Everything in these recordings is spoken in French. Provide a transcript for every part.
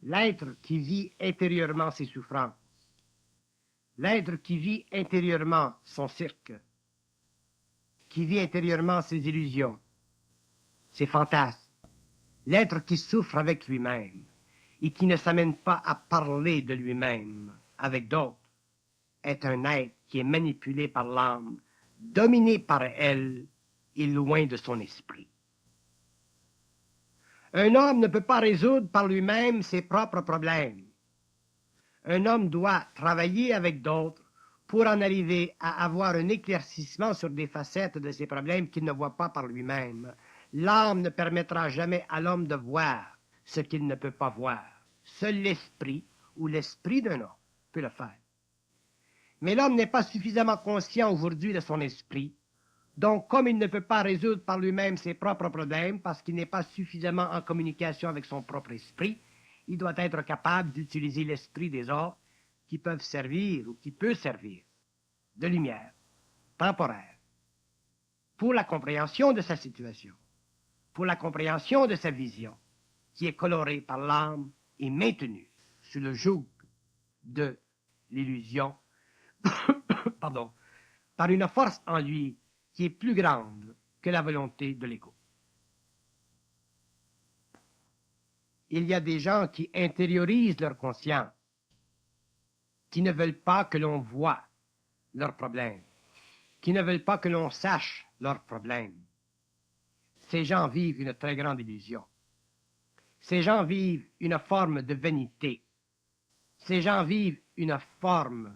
l'être qui vit intérieurement ses souffrances, l'être qui vit intérieurement son cirque, qui vit intérieurement ses illusions, ses fantasmes, l'être qui souffre avec lui-même et qui ne s'amène pas à parler de lui-même avec d'autres, est un être qui est manipulé par l'âme, dominé par elle et loin de son esprit. Un homme ne peut pas résoudre par lui-même ses propres problèmes. Un homme doit travailler avec d'autres pour en arriver à avoir un éclaircissement sur des facettes de ses problèmes qu'il ne voit pas par lui-même. L'âme ne permettra jamais à l'homme de voir ce qu'il ne peut pas voir. Seul l'esprit ou l'esprit d'un homme peut le faire. Mais l'homme n'est pas suffisamment conscient aujourd'hui de son esprit. Donc, comme il ne peut pas résoudre par lui-même ses propres problèmes, parce qu'il n'est pas suffisamment en communication avec son propre esprit, il doit être capable d'utiliser l'esprit des autres qui peuvent servir ou qui peut servir de lumière temporaire pour la compréhension de sa situation, pour la compréhension de sa vision, qui est colorée par l'âme et maintenue sous le joug de l'illusion, pardon, par une force en lui qui est plus grande que la volonté de l'ego. Il y a des gens qui intériorisent leur conscience, qui ne veulent pas que l'on voie leurs problèmes, qui ne veulent pas que l'on sache leurs problèmes. Ces gens vivent une très grande illusion. Ces gens vivent une forme de vanité. Ces gens vivent une forme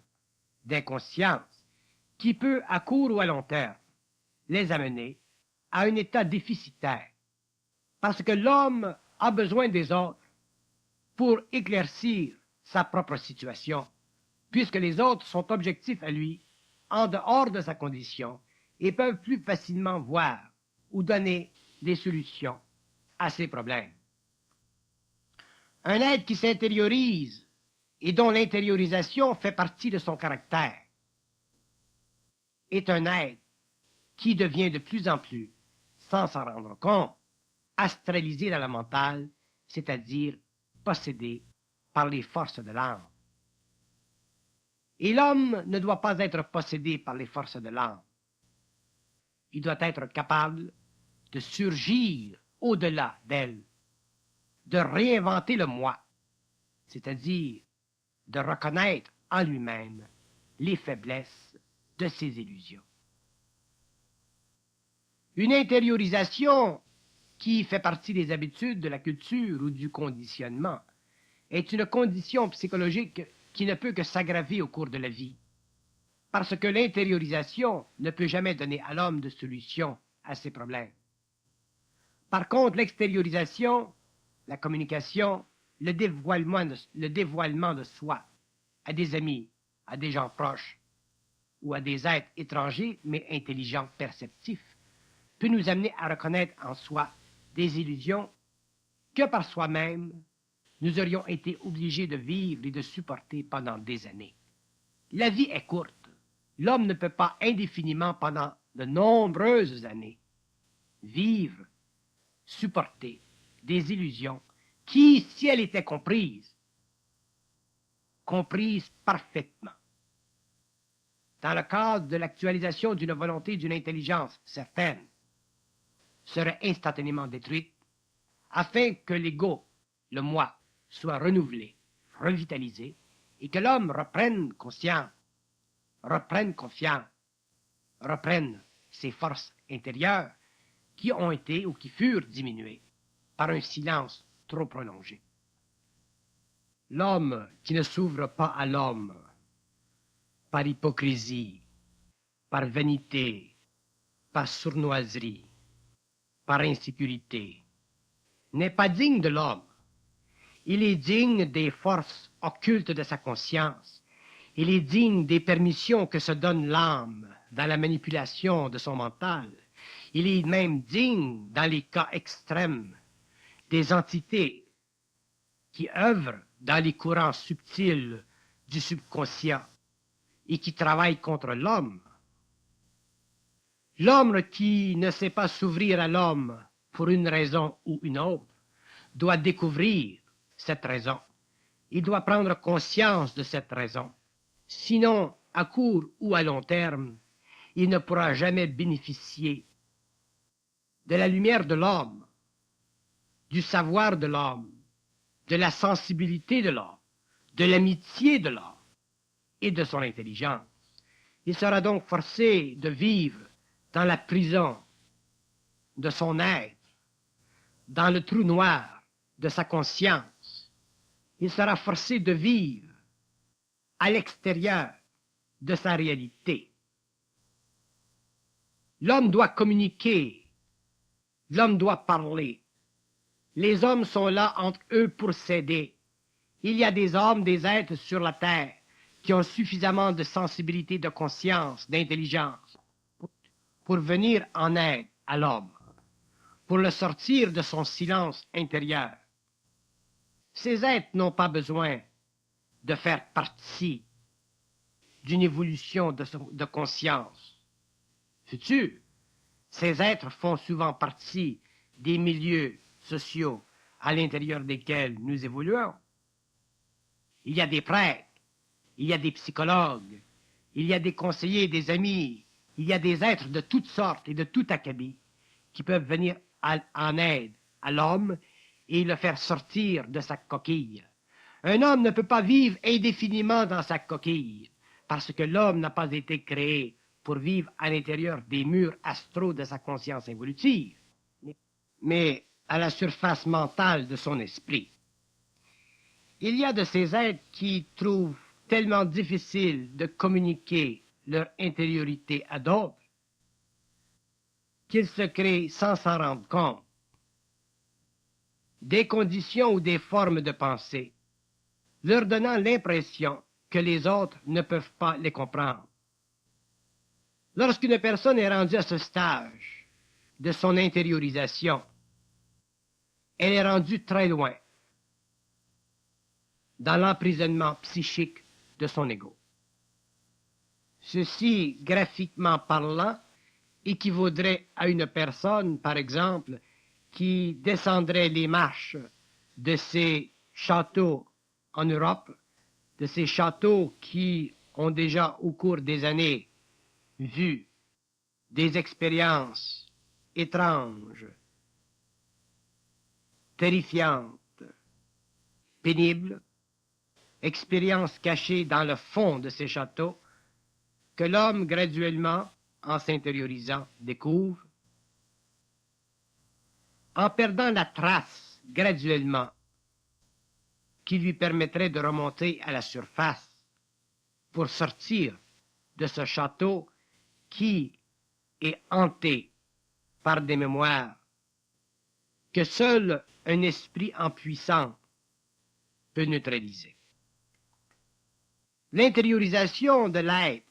d'inconscience qui peut, à court ou à long terme, les amener à un état déficitaire. Parce que l'homme a besoin des autres pour éclaircir sa propre situation, puisque les autres sont objectifs à lui, en dehors de sa condition, et peuvent plus facilement voir ou donner des solutions à ses problèmes. Un être qui s'intériorise et dont l'intériorisation fait partie de son caractère est un être qui devient de plus en plus, sans s'en rendre compte, astralisé dans le mental, c'est-à-dire possédé par les forces de l'âme. Et l'homme ne doit pas être possédé par les forces de l'âme. Il doit être capable de surgir au-delà d'elle, de réinventer le moi, c'est-à-dire de reconnaître en lui-même les faiblesses de ses illusions. Une intériorisation qui fait partie des habitudes de la culture ou du conditionnement est une condition psychologique qui ne peut que s'aggraver au cours de la vie, parce que l'intériorisation ne peut jamais donner à l'homme de solution à ses problèmes. Par contre, l'extériorisation, la communication, le dévoilement de soi à des amis, à des gens proches ou à des êtres étrangers mais intelligents, perceptifs, peut nous amener à reconnaître en soi des illusions que par soi-même nous aurions été obligés de vivre et de supporter pendant des années. La vie est courte. L'homme ne peut pas indéfiniment pendant de nombreuses années vivre, supporter des illusions qui, si elles étaient comprises parfaitement, dans le cadre de l'actualisation d'une volonté, d'une intelligence certaine, seraient instantanément détruites, afin que l'ego, le moi, soit renouvelé, revitalisé, et que l'homme reprenne conscience, reprenne confiance, reprenne ses forces intérieures qui ont été ou qui furent diminuées par un silence trop prolongé. L'homme qui ne s'ouvre pas à l'homme par hypocrisie, par vanité, par sournoiserie, par insécurité, n'est pas digne de l'homme. Il est digne des forces occultes de sa conscience. Il est digne des permissions que se donne l'âme dans la manipulation de son mental. Il est même digne, dans les cas extrêmes, des entités qui œuvrent dans les courants subtils du subconscient et qui travaillent contre l'homme. L'homme qui ne sait pas s'ouvrir à l'homme pour une raison ou une autre doit découvrir cette raison Il doit prendre conscience de cette raison. Sinon, à court ou à long terme, il ne pourra jamais bénéficier de la lumière de l'homme, du savoir de l'homme, de la sensibilité de l'homme, de l'amitié de l'homme et de son intelligence. Il sera donc forcé de vivre dans la prison de son être, dans le trou noir de sa conscience. Il sera forcé de vivre à l'extérieur de sa réalité. L'homme doit communiquer, l'homme doit parler. Les hommes sont là entre eux pour s'aider. Il y a des hommes, des êtres sur la terre qui ont suffisamment de sensibilité, de conscience, d'intelligence pour venir en aide à l'homme, pour le sortir de son silence intérieur. Ces êtres n'ont pas besoin de faire partie d'une évolution de conscience future. Ces êtres font souvent partie des milieux sociaux à l'intérieur desquels nous évoluons. Il y a des prêtres, il y a des psychologues, il y a des conseillers, des amis, il y a des êtres de toutes sortes et de tout acabit qui peuvent venir en aide à l'homme et le faire sortir de sa coquille. Un homme ne peut pas vivre indéfiniment dans sa coquille parce que l'homme n'a pas été créé pour vivre à l'intérieur des murs astraux de sa conscience évolutive, mais à la surface mentale de son esprit. Il y a de ces êtres qui trouvent tellement difficile de communiquer leur intériorité à d'autres qu'ils se créent sans s'en rendre compte des conditions ou des formes de pensée, leur donnant l'impression que les autres ne peuvent pas les comprendre. Lorsqu'une personne est rendue à ce stage de son intériorisation, elle est rendue très loin dans l'emprisonnement psychique de son ego. Ceci, graphiquement parlant, équivaudrait à une personne, par exemple, qui descendrait les marches de ces châteaux en Europe, de ces châteaux qui ont déjà, au cours des années, vu des expériences étranges, terrifiantes, pénibles, expériences cachées dans le fond de ces châteaux, que l'homme graduellement, en s'intériorisant, découvre, en perdant la trace graduellement qui lui permettrait de remonter à la surface pour sortir de ce château qui est hanté par des mémoires que seul un esprit en puissance peut neutraliser. L'intériorisation de l'être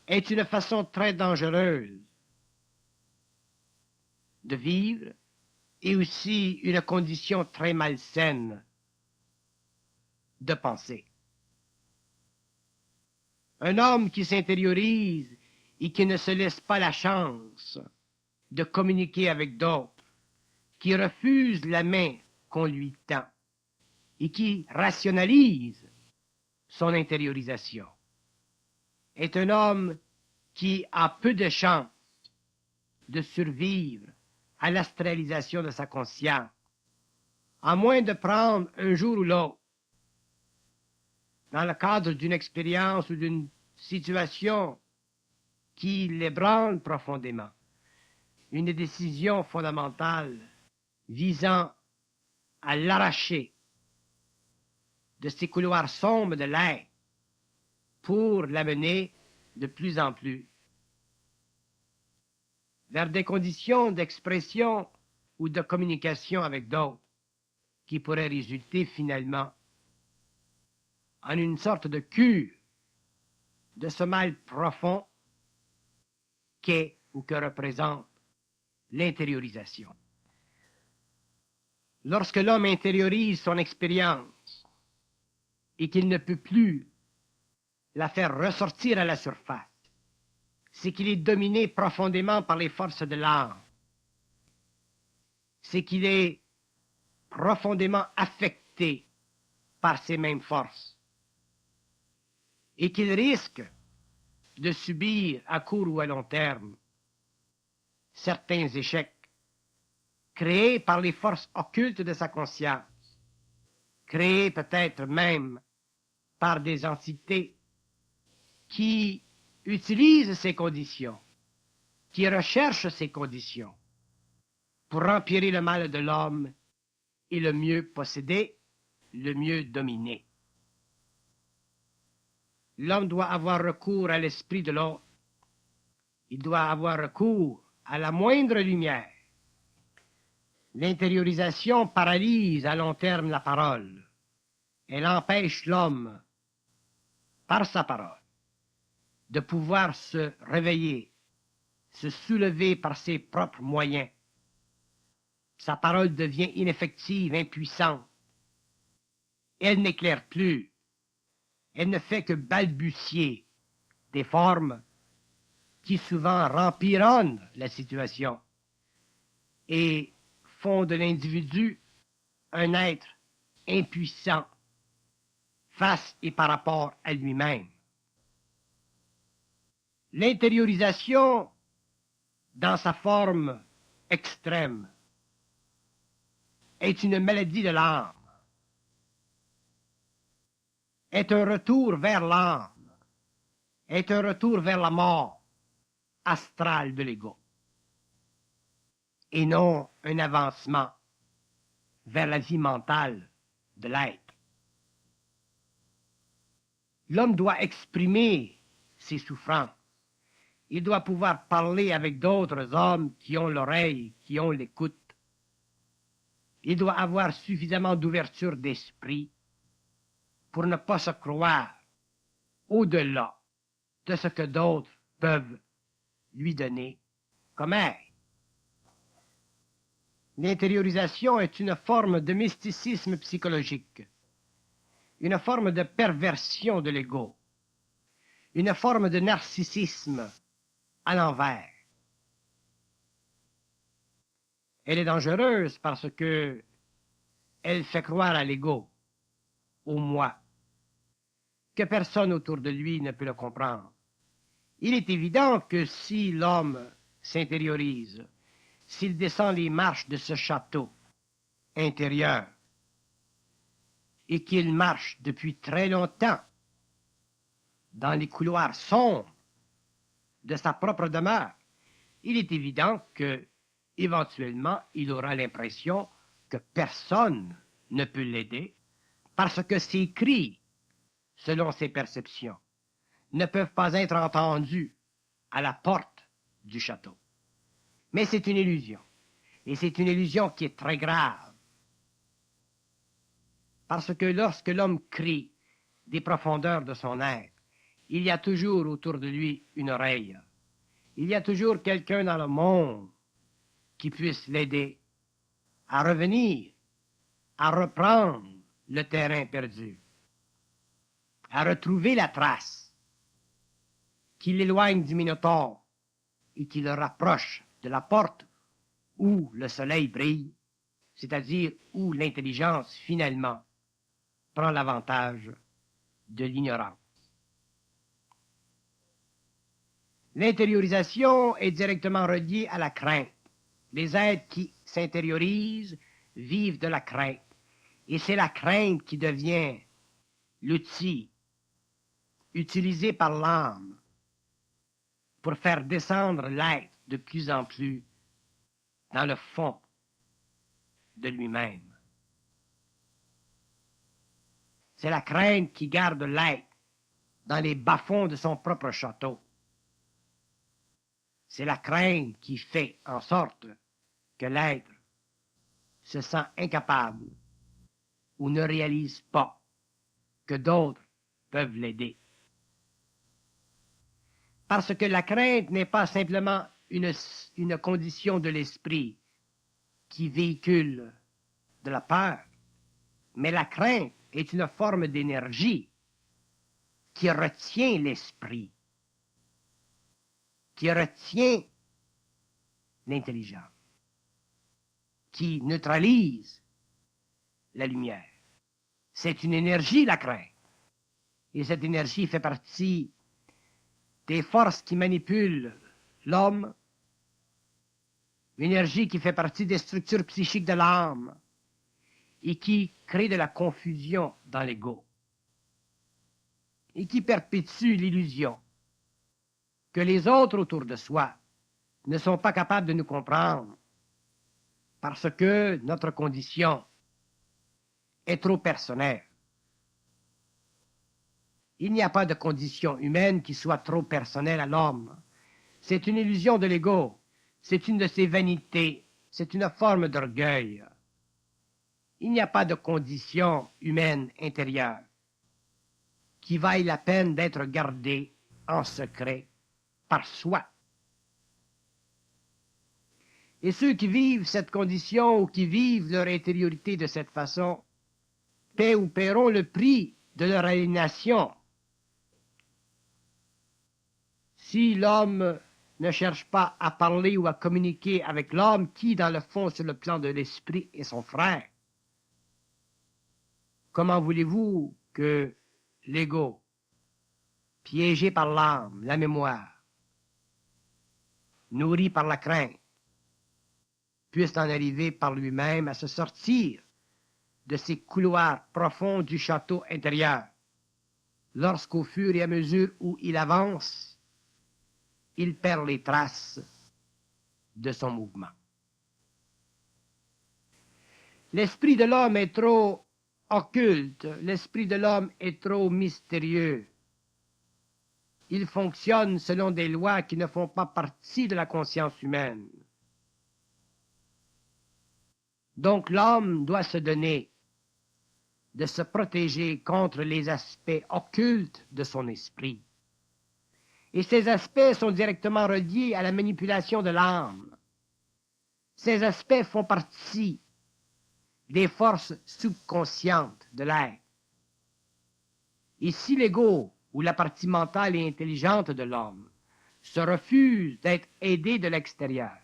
est une façon très dangereuse de vivre et aussi une condition très malsaine de penser. Un homme qui s'intériorise et qui ne se laisse pas la chance de communiquer avec d'autres, qui refuse la main qu'on lui tend et qui rationalise son intériorisation, est un homme qui a peu de chance de survivre à l'astralisation de sa conscience, à moins de prendre un jour ou l'autre, dans le cadre d'une expérience ou d'une situation qui l'ébranle profondément, une décision fondamentale visant à l'arracher de ces couloirs sombres de l'être pour l'amener de plus en plus vers des conditions d'expression ou de communication avec d'autres qui pourraient résulter finalement en une sorte de cure de ce mal profond qu'est ou que représente l'intériorisation. Lorsque l'homme intériorise son expérience et qu'il ne peut plus la faire ressortir à la surface, c'est qu'il est dominé profondément par les forces de l'âme. C'est qu'il est profondément affecté par ces mêmes forces et qu'il risque de subir à court ou à long terme certains échecs créés par les forces occultes de sa conscience, créés peut-être même par des entités qui utilisent ces conditions, qui recherchent ces conditions pour empirer le mal de l'homme et le mieux posséder, le mieux dominer. L'homme doit avoir recours à l'esprit de l'autre. Il doit avoir recours à la moindre lumière. L'intériorisation paralyse à long terme la parole. Elle empêche l'homme, par sa parole, de pouvoir se réveiller, se soulever par ses propres moyens. Sa parole devient ineffective, impuissante. Elle n'éclaire plus. Elle ne fait que balbutier des formes qui souvent rempironnent la situation et font de l'individu un être impuissant face et par rapport à lui-même. L'intériorisation, dans sa forme extrême, est une maladie de l'âme, est un retour vers l'âme, est un retour vers la mort astrale de l'ego, et non un avancement vers la vie mentale de l'être. L'homme doit exprimer ses souffrances. Il doit pouvoir parler avec d'autres hommes qui ont l'oreille, qui ont l'écoute. Il doit avoir suffisamment d'ouverture d'esprit pour ne pas se croire au-delà de ce que d'autres peuvent lui donner comme aide. L'intériorisation est une forme de mysticisme psychologique, une forme de perversion de l'ego, une forme de narcissisme à l'envers. Elle est dangereuse parce que elle fait croire à l'ego, au moi, que personne autour de lui ne peut le comprendre. Il est évident que si l'homme s'intériorise, s'il descend les marches de ce château intérieur et qu'il marche depuis très longtemps dans les couloirs sombres de sa propre demeure, il est évident que, éventuellement, il aura l'impression que personne ne peut l'aider parce que ses cris, selon ses perceptions, ne peuvent pas être entendus à la porte du château. Mais c'est une illusion. Et c'est une illusion qui est très grave. Parce que lorsque l'homme crie des profondeurs de son être, il y a toujours autour de lui une oreille. Il y a toujours quelqu'un dans le monde qui puisse l'aider à revenir, à reprendre le terrain perdu, à retrouver la trace qui l'éloigne du Minotaure et qui le rapproche de la porte où le soleil brille, c'est-à-dire où l'intelligence, finalement, prend l'avantage de l'ignorance. L'intériorisation est directement reliée à la crainte. Les êtres qui s'intériorisent vivent de la crainte. Et c'est la crainte qui devient l'outil utilisé par l'âme pour faire descendre l'être de plus en plus dans le fond de lui-même. C'est la crainte qui garde l'être dans les bas-fonds de son propre château. C'est la crainte qui fait en sorte que l'être se sent incapable ou ne réalise pas que d'autres peuvent l'aider. Parce que la crainte n'est pas simplement une condition de l'esprit qui véhicule de la peur, mais la crainte est une forme d'énergie qui retient l'esprit, qui retient l'intelligence, qui neutralise la lumière. C'est une énergie, la crainte. Et cette énergie fait partie des forces qui manipulent l'homme, une énergie qui fait partie des structures psychiques de l'âme et qui crée de la confusion dans l'ego et qui perpétue l'illusion que les autres autour de soi ne sont pas capables de nous comprendre parce que notre condition est trop personnelle. Il n'y a pas de condition humaine qui soit trop personnelle à l'homme. C'est une illusion de l'ego, c'est une de ses vanités, c'est une forme d'orgueil. Il n'y a pas de condition humaine intérieure qui vaille la peine d'être gardée en secret par soi. Et ceux qui vivent cette condition ou qui vivent leur intériorité de cette façon paient ou paieront le prix de leur aliénation. Si l'homme ne cherche pas à parler ou à communiquer avec l'homme qui, dans le fond, sur le plan de l'esprit, est son frère, comment voulez-vous que l'ego, piégé par l'âme, la mémoire, nourri par la crainte, puisse en arriver par lui-même à se sortir de ces couloirs profonds du château intérieur, lorsqu'au fur et à mesure où il avance, il perd les traces de son mouvement. L'esprit de l'homme est trop occulte, l'esprit de l'homme est trop mystérieux. Il fonctionne selon des lois qui ne font pas partie de la conscience humaine. Donc l'homme doit se donner de se protéger contre les aspects occultes de son esprit. Et ces aspects sont directement reliés à la manipulation de l'âme. Ces aspects font partie des forces subconscientes de l'être. Et si l'ego, ou la partie mentale et intelligente de l'homme, se refuse d'être aidé de l'extérieur,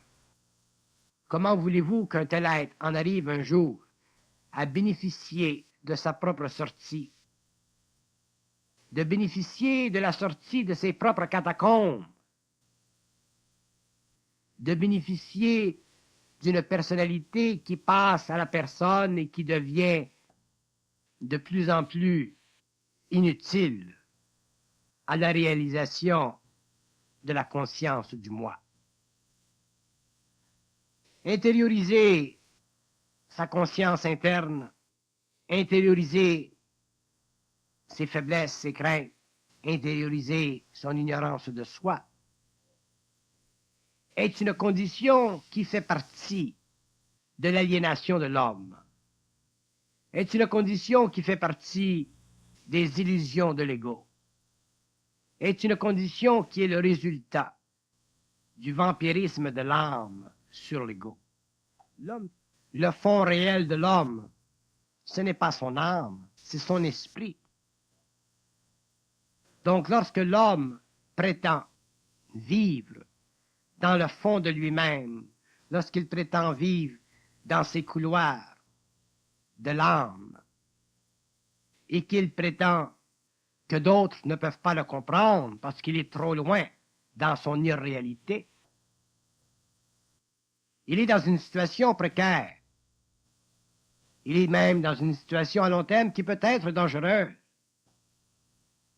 comment voulez-vous qu'un tel être en arrive un jour à bénéficier de sa propre sortie, de bénéficier de la sortie de ses propres catacombes, de bénéficier d'une personnalité qui passe à la personne et qui devient de plus en plus inutile à la réalisation de la conscience du moi. Intérioriser sa conscience interne, intérioriser ses faiblesses, ses craintes, intérioriser son ignorance de soi, est une condition qui fait partie de l'aliénation de l'homme, est une condition qui fait partie des illusions de l'ego, est une condition qui est le résultat du vampirisme de l'âme sur l'ego. Le fond réel de l'homme, ce n'est pas son âme, c'est son esprit. Donc lorsque l'homme prétend vivre dans le fond de lui-même, lorsqu'il prétend vivre dans ces couloirs de l'âme, et qu'il prétend que d'autres ne peuvent pas le comprendre parce qu'il est trop loin dans son irréalité, il est dans une situation précaire. Il est même dans une situation à long terme qui peut être dangereuse.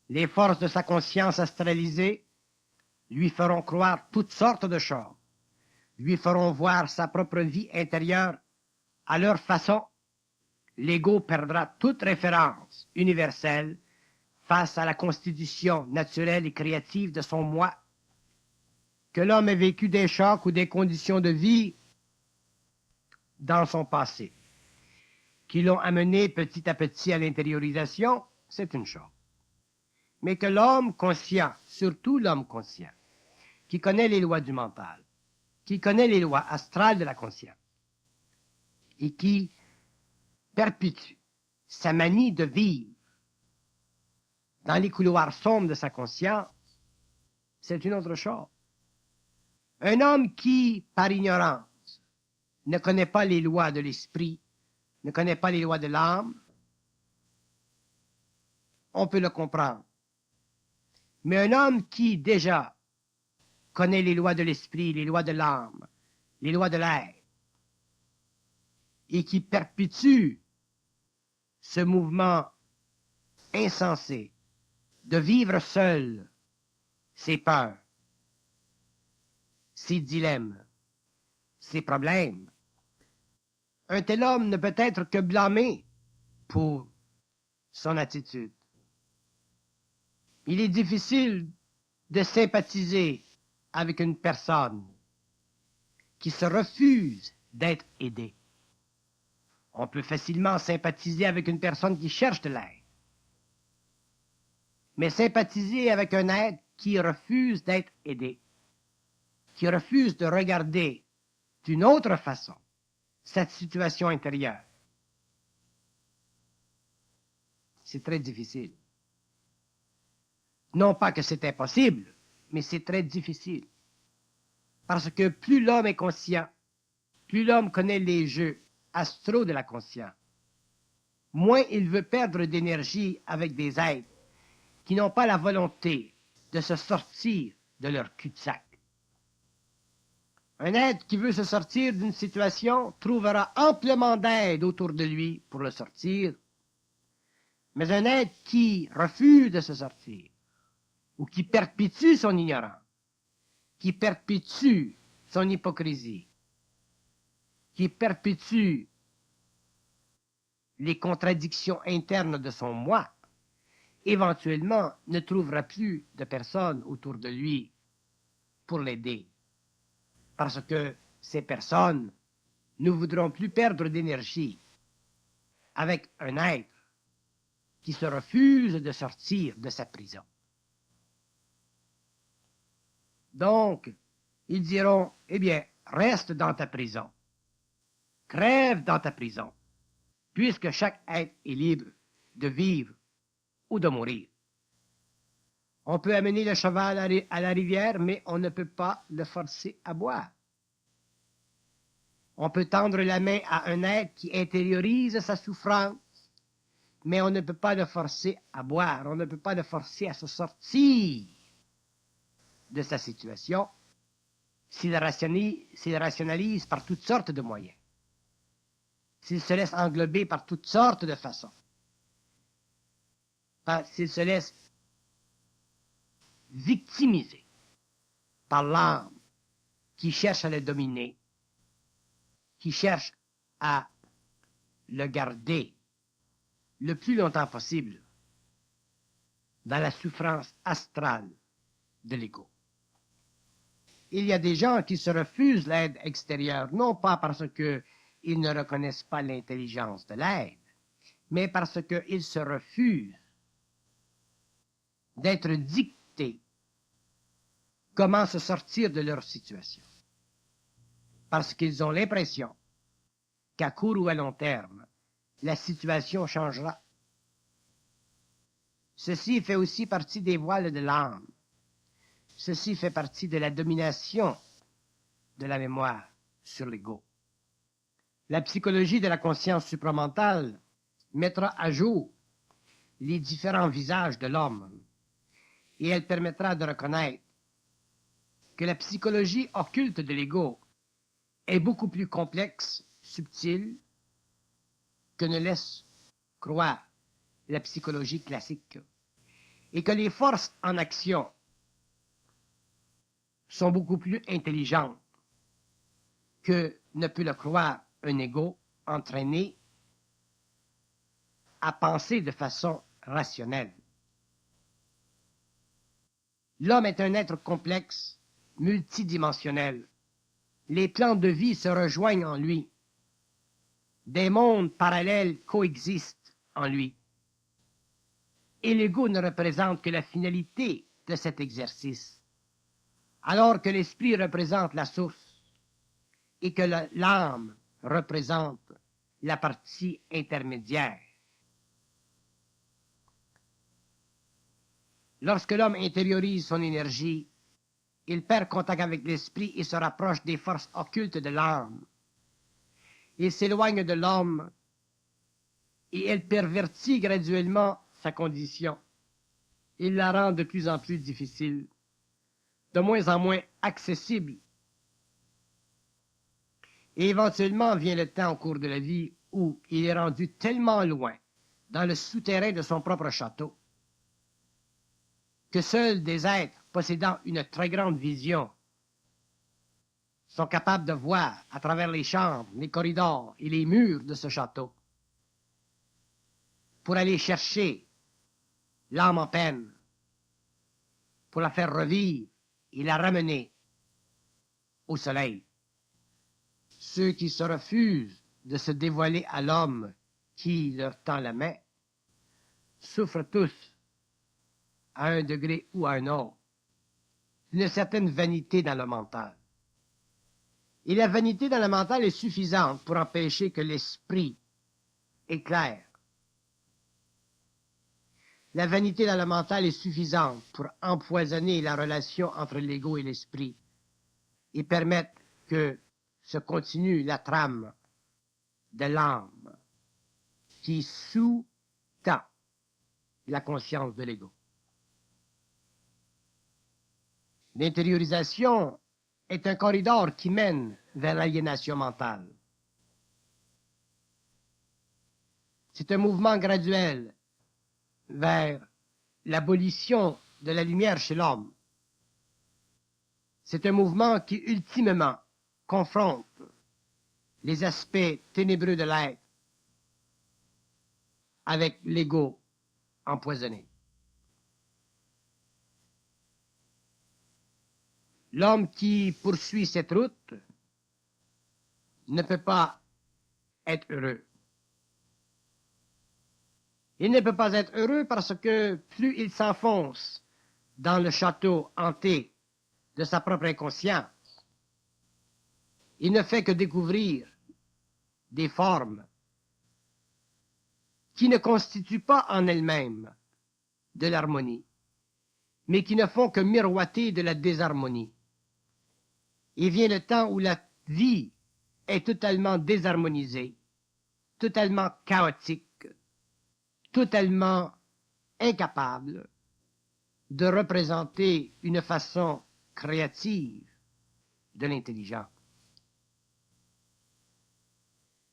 Les forces de sa conscience astralisée lui feront croire toutes sortes de choses, lui feront voir sa propre vie intérieure à leur façon. L'ego perdra toute référence universelle face à la constitution naturelle et créative de son moi. Que l'homme ait vécu des chocs ou des conditions de vie dans son passé, qui l'ont amené petit à petit à l'intériorisation, c'est une chose. Mais que l'homme conscient, surtout l'homme conscient, qui connaît les lois du mental, qui connaît les lois astrales de la conscience, et qui perpétue sa manie de vivre dans les couloirs sombres de sa conscience, c'est une autre chose. Un homme qui, par ignorance, ne connaît pas les lois de l'esprit, ne connaît pas les lois de l'âme, on peut le comprendre. Mais un homme qui, déjà, connaît les lois de l'esprit, les lois de l'âme, les lois de l'air, et qui perpétue ce mouvement insensé de vivre seul ses peurs, ses dilemmes, ses problèmes, un tel homme ne peut être que blâmé pour son attitude. Il est difficile de sympathiser avec une personne qui se refuse d'être aidée. On peut facilement sympathiser avec une personne qui cherche de l'aide. Mais sympathiser avec un être qui refuse d'être aidé, qui refuse de regarder d'une autre façon cette situation intérieure, c'est très difficile. Non pas que c'est impossible, mais c'est très difficile. Parce que plus l'homme est conscient, plus l'homme connaît les jeux astraux de la conscience, moins il veut perdre d'énergie avec des êtres qui n'ont pas la volonté de se sortir de leur cul-de-sac. Un être qui veut se sortir d'une situation trouvera amplement d'aide autour de lui pour le sortir, mais un être qui refuse de se sortir, ou qui perpétue son ignorance, qui perpétue son hypocrisie, qui perpétue les contradictions internes de son moi, éventuellement ne trouvera plus de personne autour de lui pour l'aider. Parce que ces personnes ne voudront plus perdre d'énergie avec un être qui se refuse de sortir de sa prison. Donc, ils diront, eh bien, reste dans ta prison, crève dans ta prison, puisque chaque être est libre de vivre ou de mourir. On peut amener le cheval à la rivière, mais on ne peut pas le forcer à boire. On peut tendre la main à un être qui intériorise sa souffrance, mais on ne peut pas le forcer à boire, on ne peut pas le forcer à se sortir de sa situation s'il rationalise par toutes sortes de moyens, s'il se laisse englober par toutes sortes de façons, s'il se laisse victimiser par l'âme qui cherche à le dominer, qui cherche à le garder le plus longtemps possible dans la souffrance astrale de l'ego. Il y a des gens qui se refusent l'aide extérieure, non pas parce qu'ils ne reconnaissent pas l'intelligence de l'aide, mais parce qu'ils se refusent d'être dictés comment se sortir de leur situation. Parce qu'ils ont l'impression qu'à court ou à long terme, la situation changera. Ceci fait aussi partie des voiles de l'âme. Ceci fait partie de la domination de la mémoire sur l'ego. La psychologie de la conscience supramentale mettra à jour les différents visages de l'homme et elle permettra de reconnaître que la psychologie occulte de l'ego est beaucoup plus complexe, subtile, que ne laisse croire la psychologie classique, et que les forces en action sont beaucoup plus intelligentes que ne peut le croire un ego entraîné à penser de façon rationnelle. L'homme est un être complexe, multidimensionnel. Les plans de vie se rejoignent en lui. Des mondes parallèles coexistent en lui. Et l'ego ne représente que la finalité de cet exercice, alors que l'esprit représente la source et que l'âme représente la partie intermédiaire. Lorsque l'homme intériorise son énergie, il perd contact avec l'esprit et se rapproche des forces occultes de l'âme. Il s'éloigne de l'homme et elle pervertit graduellement sa condition. Il la rend de plus en plus difficile, de moins en moins accessible. Et éventuellement vient le temps au cours de la vie où il est rendu tellement loin, dans le souterrain de son propre château, que seuls des êtres possédant une très grande vision sont capables de voir à travers les chambres, les corridors et les murs de ce château pour aller chercher l'âme en peine, pour la faire revivre et la ramener au soleil. Ceux qui se refusent de se dévoiler à l'homme qui leur tend la main souffrent tous, à un degré ou à un autre, d'une certaine vanité dans le mental. Et la vanité dans le mental est suffisante pour empêcher que l'esprit éclaire. La vanité dans le mental est suffisante pour empoisonner la relation entre l'ego et l'esprit et permettre que se continue la trame de l'âme qui sous-tend la conscience de l'ego. L'intériorisation est un corridor qui mène vers l'aliénation mentale. C'est un mouvement graduel vers l'abolition de la lumière chez l'homme. C'est un mouvement qui, ultimement, confronte les aspects ténébreux de l'être avec l'ego empoisonné. L'homme qui poursuit cette route ne peut pas être heureux. Il ne peut pas être heureux parce que plus il s'enfonce dans le château hanté de sa propre inconscience, il ne fait que découvrir des formes qui ne constituent pas en elles-mêmes de l'harmonie, mais qui ne font que miroiter de la désharmonie. Il vient le temps où la vie est totalement désharmonisée, totalement chaotique, totalement incapable de représenter une façon créative de l'intelligence.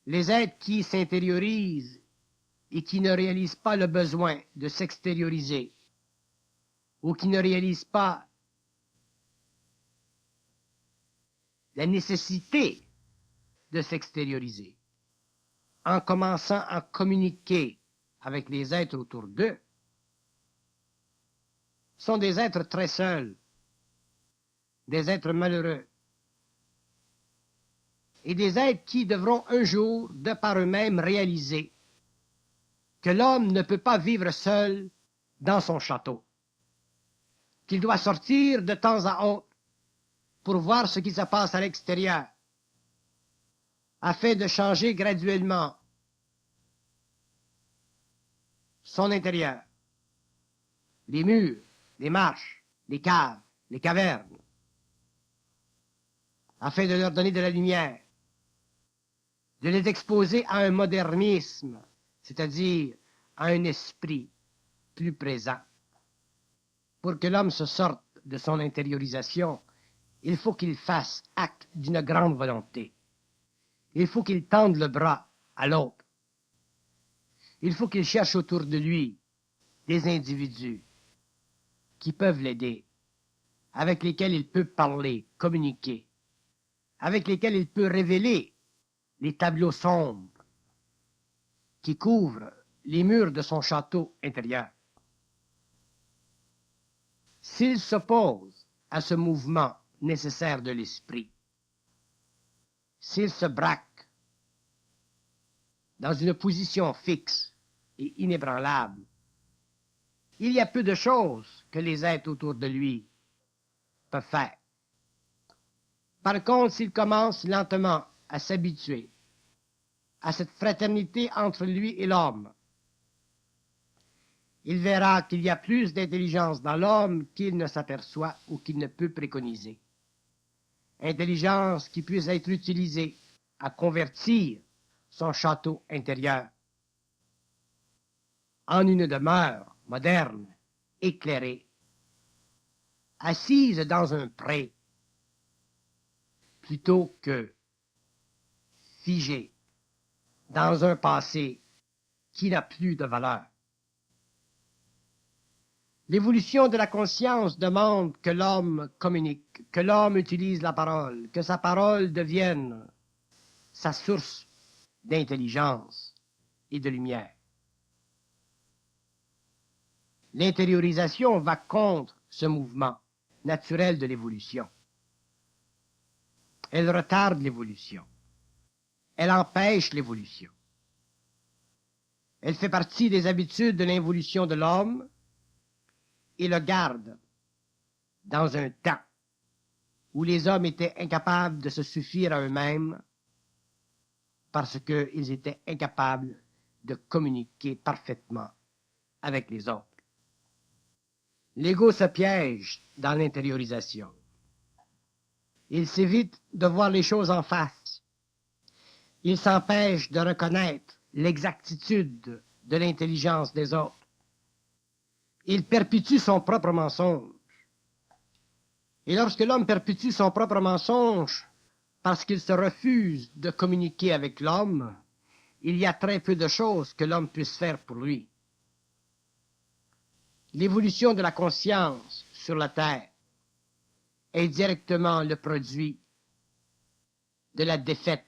Les êtres qui s'intériorisent et qui ne réalisent pas le besoin de s'extérioriser ou qui ne réalisent pas la nécessité de s'extérioriser en commençant à communiquer avec les êtres autour d'eux, sont des êtres très seuls, des êtres malheureux, et des êtres qui devront un jour, de par eux-mêmes, réaliser que l'homme ne peut pas vivre seul dans son château, qu'il doit sortir de temps à autre pour voir ce qui se passe à l'extérieur, afin de changer graduellement son intérieur, les murs, les marches, les caves, les cavernes, afin de leur donner de la lumière, de les exposer à un modernisme, c'est-à-dire à un esprit plus présent. Pour que l'homme se sorte de son intériorisation, il faut qu'il fasse acte d'une grande volonté. Il faut qu'il tende le bras à l'autre. Il faut qu'il cherche autour de lui des individus qui peuvent l'aider, avec lesquels il peut parler, communiquer, avec lesquels il peut révéler les tableaux sombres qui couvrent les murs de son château intérieur. S'il s'oppose à ce mouvement nécessaire de l'esprit, s'il se braque dans une position fixe et inébranlable, il y a peu de choses que les êtres autour de lui peuvent faire. Par contre, s'il commence lentement à s'habituer à cette fraternité entre lui et l'homme, il verra qu'il y a plus d'intelligence dans l'homme qu'il ne s'aperçoit ou qu'il ne peut préconiser. Intelligence qui puisse être utilisée à convertir son château intérieur. en une demeure moderne, éclairée, assise dans un pré, plutôt que figée dans un passé qui n'a plus de valeur. L'évolution de la conscience demande que l'homme communique, que l'homme utilise la parole, que sa parole devienne sa source d'intelligence et de lumière. L'intériorisation va contre ce mouvement naturel de l'évolution. Elle retarde l'évolution. Elle empêche l'évolution. Elle fait partie des habitudes de l'évolution de l'homme et le garde dans un temps où les hommes étaient incapables de se suffire à eux-mêmes parce qu'ils étaient incapables de communiquer parfaitement avec les autres. L'ego se piège dans l'intériorisation. Il s'évite de voir les choses en face. Il s'empêche de reconnaître l'exactitude de l'intelligence des autres. Il perpétue son propre mensonge. Et lorsque l'homme perpétue son propre mensonge parce qu'il se refuse de communiquer avec l'homme, il y a très peu de choses que l'homme puisse faire pour lui. L'évolution de la conscience sur la Terre est directement le produit de la défaite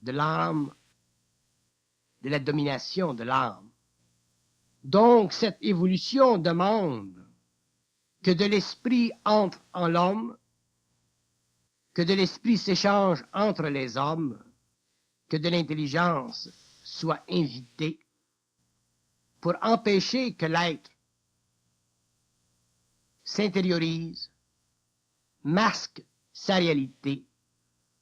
de l'âme, de la domination de l'âme. Donc, cette évolution demande que de l'esprit entre en l'homme, que de l'esprit s'échange entre les hommes, que de l'intelligence soit invitée pour empêcher que l'être s'intériorise, masque sa réalité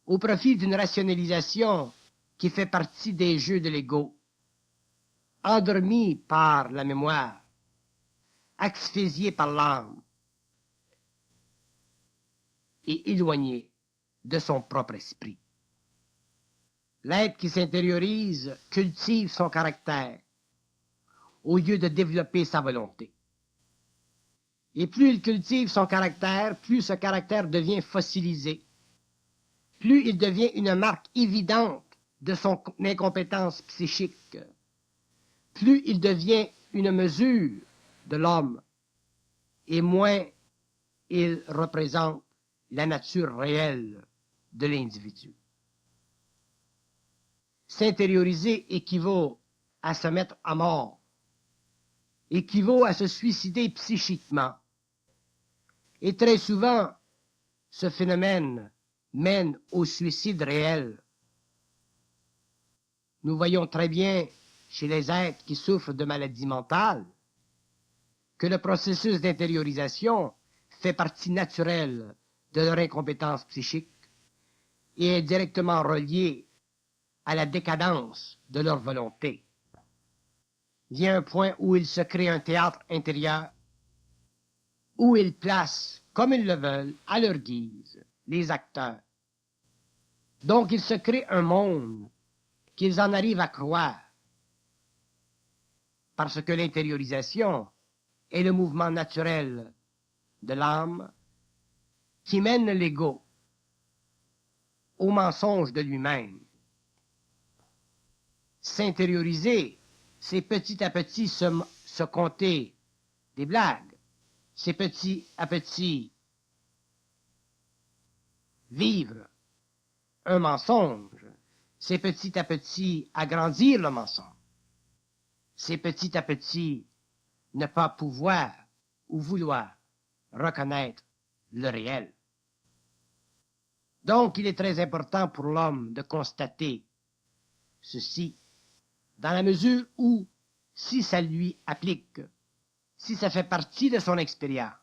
au profit d'une rationalisation qui fait partie des jeux de l'ego, endormi par la mémoire, asphyxié par l'âme et éloigné de son propre esprit. L'être qui s'intériorise cultive son caractère au lieu de développer sa volonté. Et plus il cultive son caractère, plus ce caractère devient fossilisé, plus il devient une marque évidente de son incompétence psychique, plus il devient une mesure de l'homme, et moins il représente la nature réelle de l'individu. S'intérioriser équivaut à se mettre à mort, équivaut à se suicider psychiquement. Et très souvent, ce phénomène mène au suicide réel. Nous voyons très bien chez les êtres qui souffrent de maladies mentales que le processus d'intériorisation fait partie naturelle de leur incompétence psychique et est directement relié à la décadence de leur volonté. Il y a un point où ils se créent un théâtre intérieur, où ils placent, comme ils le veulent, à leur guise, les acteurs. Donc ils se créent un monde qu'ils en arrivent à croire, parce que l'intériorisation est le mouvement naturel de l'âme qui mène l'ego au mensonge de lui-même. S'intérioriser, c'est petit à petit se conter des blagues, c'est petit à petit vivre un mensonge, c'est petit à petit agrandir le mensonge, c'est petit à petit ne pas pouvoir ou vouloir reconnaître le réel. Donc, il est très important pour l'homme de constater ceci, dans la mesure où, si ça lui applique, si ça fait partie de son expérience,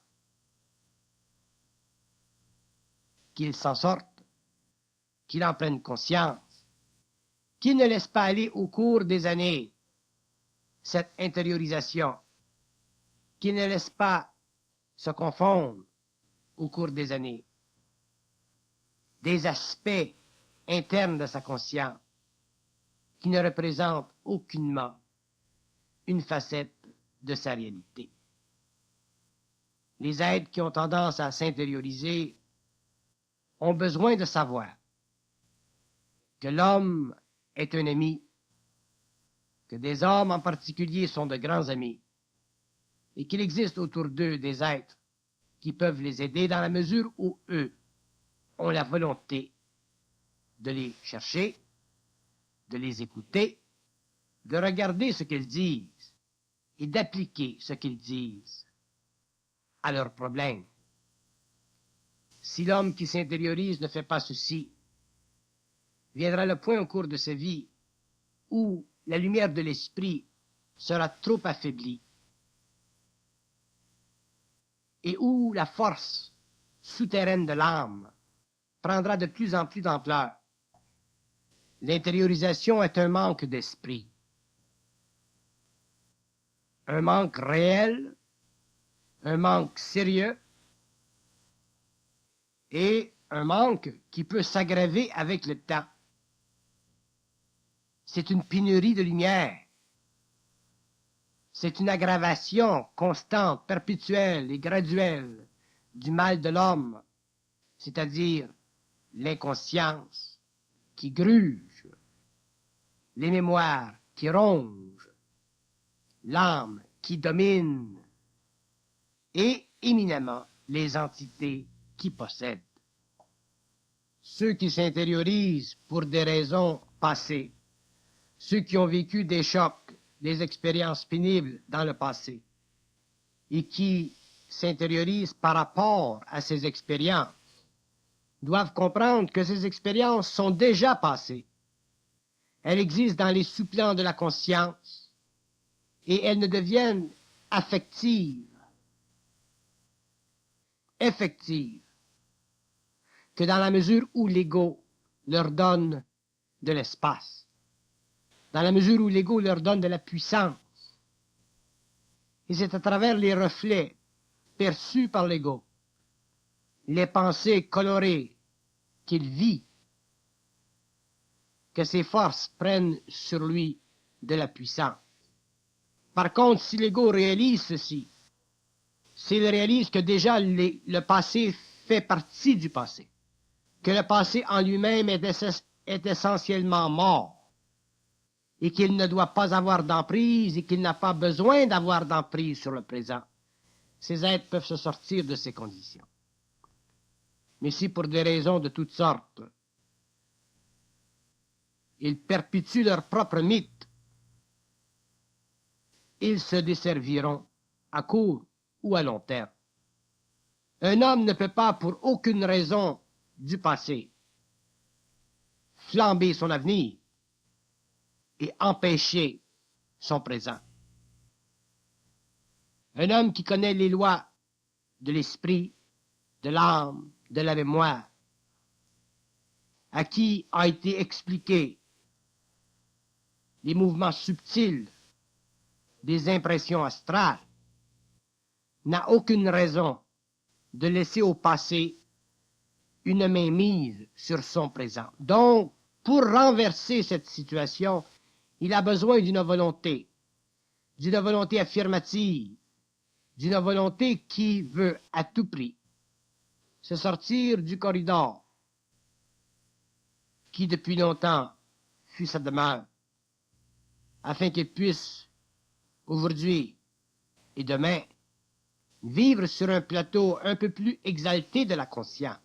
qu'il s'en sorte, qu'il en prenne conscience, qu'il ne laisse pas aller au cours des années cette intériorisation, qu'il ne laisse pas se confondre au cours des années des aspects internes de sa conscience qui ne représentent aucunement une facette de sa réalité. Les êtres qui ont tendance à s'intérioriser ont besoin de savoir que l'homme est un ami, que des hommes en particulier sont de grands amis, et qu'il existe autour d'eux des êtres qui peuvent les aider dans la mesure où eux ont la volonté de les chercher, de les écouter, de regarder ce qu'ils disent et d'appliquer ce qu'ils disent à leurs problèmes. Si l'homme qui s'intériorise ne fait pas ceci, viendra le point au cours de sa vie où la lumière de l'esprit sera trop affaiblie et où la force souterraine de l'âme prendra de plus en plus d'ampleur. L'intériorisation est un manque d'esprit, un manque réel, un manque sérieux et un manque qui peut s'aggraver avec le temps. C'est une pénurie de lumière. C'est une aggravation constante, perpétuelle et graduelle du mal de l'homme, c'est-à-dire l'inconscience qui gruge, les mémoires qui rongent, l'âme qui domine et éminemment les entités qui possèdent. Ceux qui s'intériorisent pour des raisons passées, ceux qui ont vécu des chocs, des expériences pénibles dans le passé et qui s'intériorisent par rapport à ces expériences, doivent comprendre que ces expériences sont déjà passées. Elles existent dans les sous-plans de la conscience et elles ne deviennent effectives que dans la mesure où l'ego leur donne de l'espace, dans la mesure où l'ego leur donne de la puissance. Et c'est à travers les reflets perçus par l'ego, les pensées colorées qu'il vit, que ses forces prennent sur lui de la puissance. Par contre, si l'ego réalise ceci, s'il réalise que déjà le passé fait partie du passé, que le passé en lui-même est essentiellement mort, et qu'il ne doit pas avoir d'emprise et qu'il n'a pas besoin d'avoir d'emprise sur le présent, ces êtres peuvent se sortir de ces conditions. Mais si pour des raisons de toutes sortes, ils perpétuent leur propre mythe, ils se desserviront à court ou à long terme. Un homme ne peut pas, pour aucune raison du passé, flamber son avenir et empêcher son présent. Un homme qui connaît les lois de l'esprit, de l'âme, de la mémoire, à qui a été expliqué les mouvements subtils des impressions astrales, n'a aucune raison de laisser au passé une mainmise sur son présent. Donc, pour renverser cette situation, il a besoin d'une volonté affirmative, d'une volonté qui veut à tout prix se sortir du corridor qui depuis longtemps fut sa demeure, afin qu'il puisse aujourd'hui et demain vivre sur un plateau un peu plus exalté de la conscience.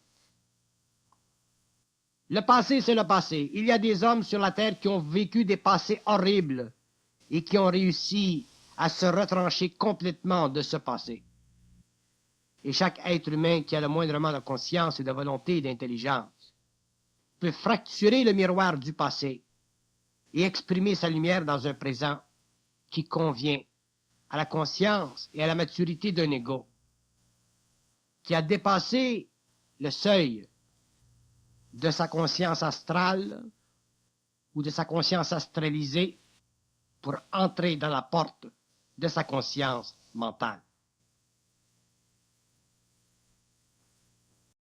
Le passé, c'est le passé. Il y a des hommes sur la terre qui ont vécu des passés horribles et qui ont réussi à se retrancher complètement de ce passé. Et chaque être humain qui a le moindrement de conscience et de volonté et d'intelligence peut fracturer le miroir du passé et exprimer sa lumière dans un présent qui convient à la conscience et à la maturité d'un ego qui a dépassé le seuil de sa conscience astrale ou de sa conscience astralisée pour entrer dans la porte de sa conscience mentale.